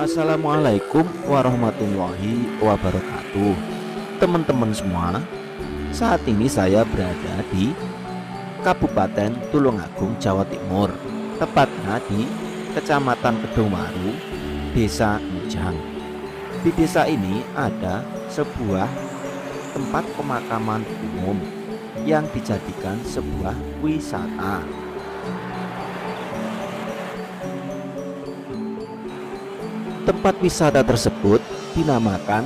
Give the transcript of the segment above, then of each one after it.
Assalamualaikum warahmatullahi wabarakatuh. Teman-teman semua, saat ini saya berada di Kabupaten Tulungagung, Jawa Timur, tepatnya di Kecamatan Kedungwaru, Desa Mujang. Di desa ini ada sebuah tempat pemakaman umum yang dijadikan sebuah wisata. Tempat wisata tersebut dinamakan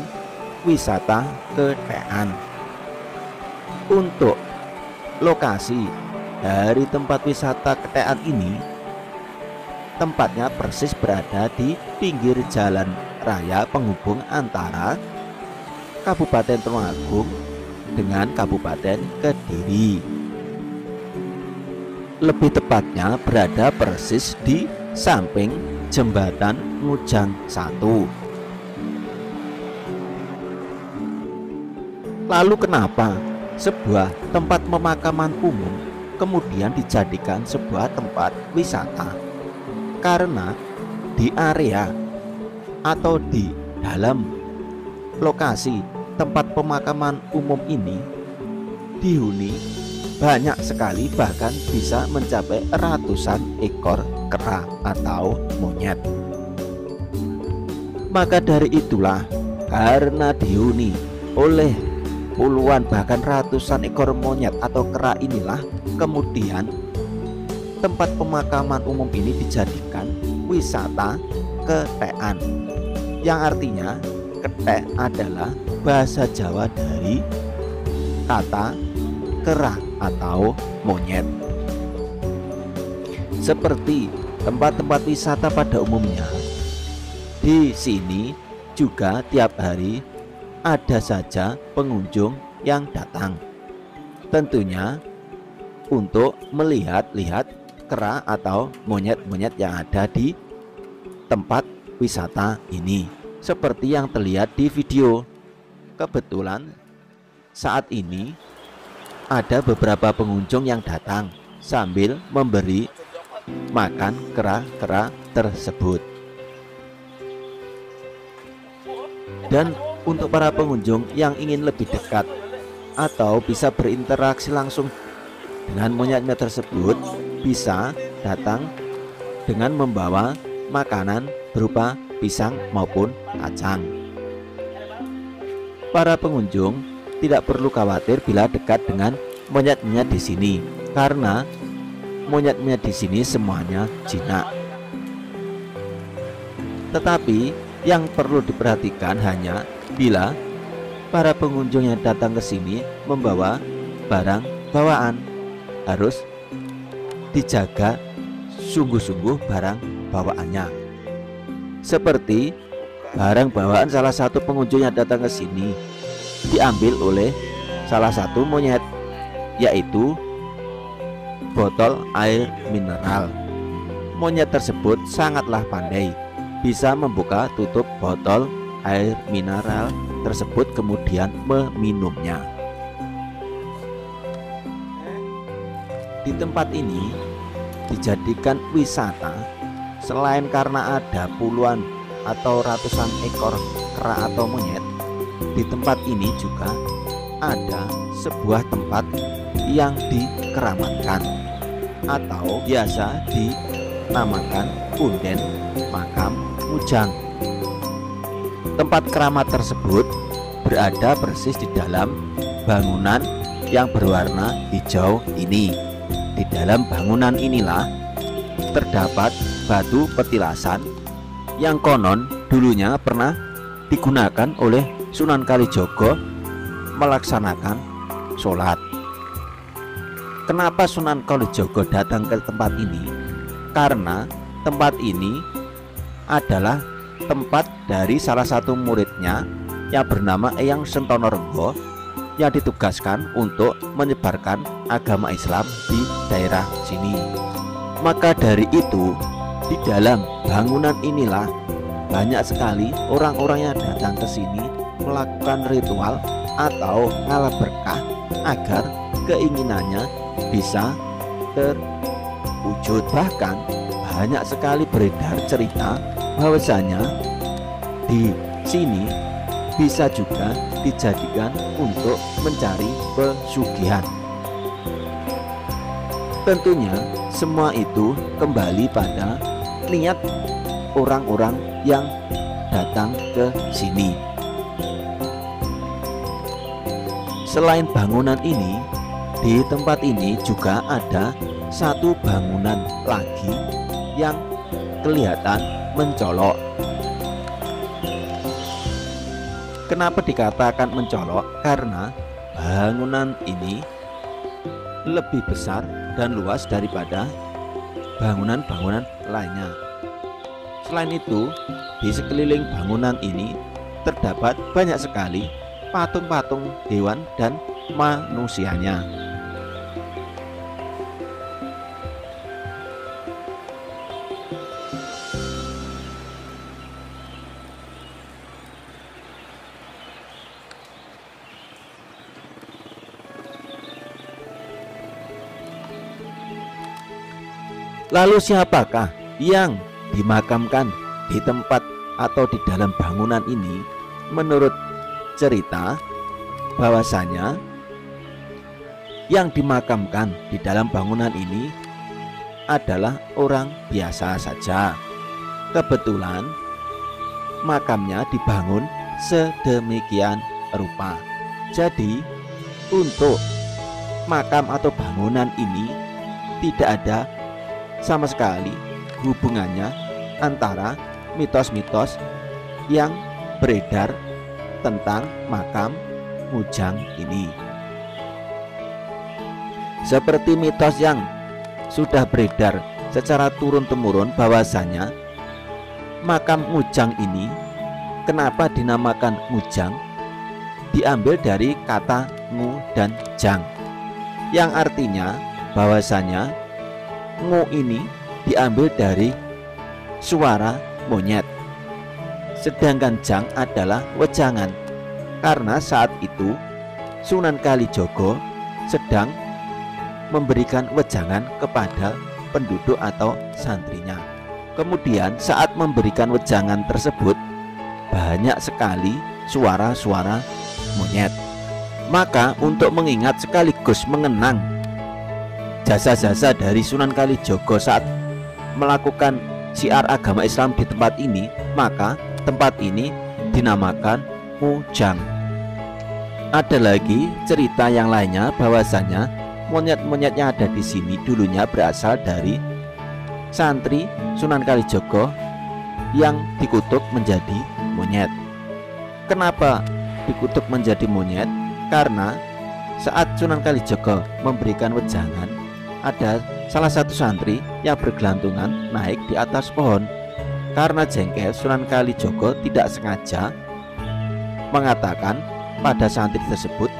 Wisata Ketean. Untuk lokasi dari tempat wisata Ketean ini, tempatnya persis berada di pinggir jalan raya penghubung antara Kabupaten Tulungagung dengan Kabupaten Kediri. Lebih tepatnya berada persis di samping Jembatan Mujang 1. Lalu kenapa sebuah tempat pemakaman umum kemudian dijadikan sebuah tempat wisata? Karena di area atau di dalam lokasi tempat pemakaman umum ini dihuni banyak sekali, bahkan bisa mencapai ratusan ekor kera atau monyet. Maka dari itulah, karena dihuni oleh puluhan bahkan ratusan ekor monyet atau kera inilah, kemudian tempat pemakaman umum ini dijadikan wisata ketean, yang artinya ketek adalah bahasa Jawa dari kata kera atau monyet. Seperti tempat-tempat wisata pada umumnya, di sini juga tiap hari ada saja pengunjung yang datang, tentunya untuk melihat-lihat kera atau monyet-monyet yang ada di tempat wisata ini, seperti yang terlihat di video. Kebetulan saat ini ada beberapa pengunjung yang datang sambil memberi makan kera-kera tersebut. Dan untuk para pengunjung yang ingin lebih dekat atau bisa berinteraksi langsung dengan monyet-monyet tersebut, bisa datang dengan membawa makanan berupa pisang maupun kacang. Para pengunjung tidak perlu khawatir bila dekat dengan monyet-monyet di sini, karena monyet-monyet di sini semuanya jinak. Tetapi yang perlu diperhatikan hanya bila para pengunjung yang datang ke sini membawa barang bawaan, harus dijaga sungguh-sungguh barang bawaannya. Seperti barang bawaan salah satu pengunjung yang datang ke sini diambil oleh salah satu monyet, yaitu botol air mineral. Monyet tersebut sangatlah pandai, bisa membuka tutup botol air mineral tersebut kemudian meminumnya. Di tempat ini dijadikan wisata selain karena ada puluhan atau ratusan ekor kera atau monyet. Di tempat ini juga ada sebuah tempat yang dikeramatkan atau biasa dinamakan punden makam Mujang. Tempat keramat tersebut berada persis di dalam bangunan yang berwarna hijau ini. Di dalam bangunan inilah terdapat batu petilasan yang konon dulunya pernah digunakan oleh Sunan Kalijogo melaksanakan sholat. Kenapa Sunan Kalijogo datang ke tempat ini? Karena tempat ini adalah tempat dari salah satu muridnya yang bernama Eyang Sentonorenggo, yang ditugaskan untuk menyebarkan agama Islam di daerah sini. Maka dari itu, di dalam bangunan inilah banyak sekali orang-orang yang datang ke sini melakukan ritual atau ngalah berkah agar keinginannya bisa terwujud. Bahkan banyak sekali beredar cerita bahwasanya Di sini bisa juga dijadikan untuk mencari pesugihan. Tentunya semua itu kembali pada niat orang-orang yang datang ke sini. Selain bangunan ini, di tempat ini juga ada satu bangunan lagi yang kelihatan mencolok. Kenapa dikatakan mencolok? Karena bangunan ini lebih besar dan luas daripada bangunan-bangunan lainnya. Selain itu, di sekeliling bangunan ini terdapat banyak sekali patung-patung hewan dan manusianya. Lalu siapakah yang dimakamkan di tempat atau di dalam bangunan ini? Menurut cerita bahwasanya yang dimakamkan di dalam bangunan ini adalah orang biasa saja. Kebetulan makamnya dibangun sedemikian rupa. Jadi untuk makam atau bangunan ini tidak ada sama sekali hubungannya antara mitos-mitos yang beredar tentang makam Mujang ini. Seperti mitos yang sudah beredar secara turun-temurun bahwasanya makam Mujang ini kenapa dinamakan Mujang, diambil dari kata ngu dan jang, yang artinya bahwasanya ngu ini diambil dari suara monyet, sedangkan jang adalah wejangan, karena saat itu Sunan Kalijogo sedang memberikan wejangan kepada penduduk atau santrinya. Kemudian saat memberikan wejangan tersebut banyak sekali suara-suara monyet. Maka untuk mengingat sekaligus mengenang jasa-jasa dari Sunan Kalijogo saat melakukan syiar agama Islam di tempat ini, maka tempat ini dinamakan Mujang. Ada lagi cerita yang lainnya bahwasanya monyet-monyet yang ada di sini dulunya berasal dari santri Sunan Kalijogo yang dikutuk menjadi monyet. Kenapa dikutuk menjadi monyet? Karena saat Sunan Kalijogo memberikan wejangan, ada salah satu santri yang bergelantungan naik di atas pohon. Karena jengkel, Sunan Kalijogo tidak sengaja mengatakan pada santri tersebut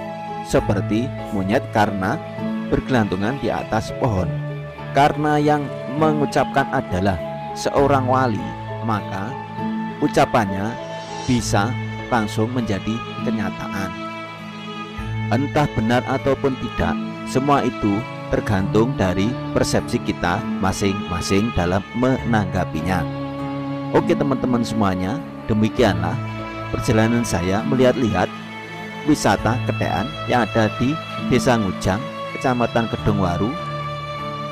seperti monyet karena bergelantungan di atas pohon. Karena yang mengucapkan adalah seorang wali, maka ucapannya bisa langsung menjadi kenyataan. Entah benar ataupun tidak, semua itu tergantung dari persepsi kita masing-masing dalam menanggapinya. Oke teman-teman semuanya, demikianlah perjalanan saya melihat-lihat wisata Ketekan yang ada di Desa Ngujang, Kecamatan Kedungwaru,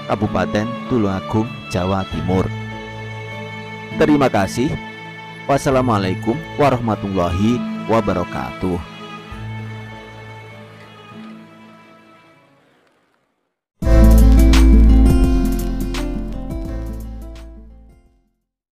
Kabupaten Tulungagung, Jawa Timur. Terima kasih. Wassalamualaikum warahmatullahi wabarakatuh.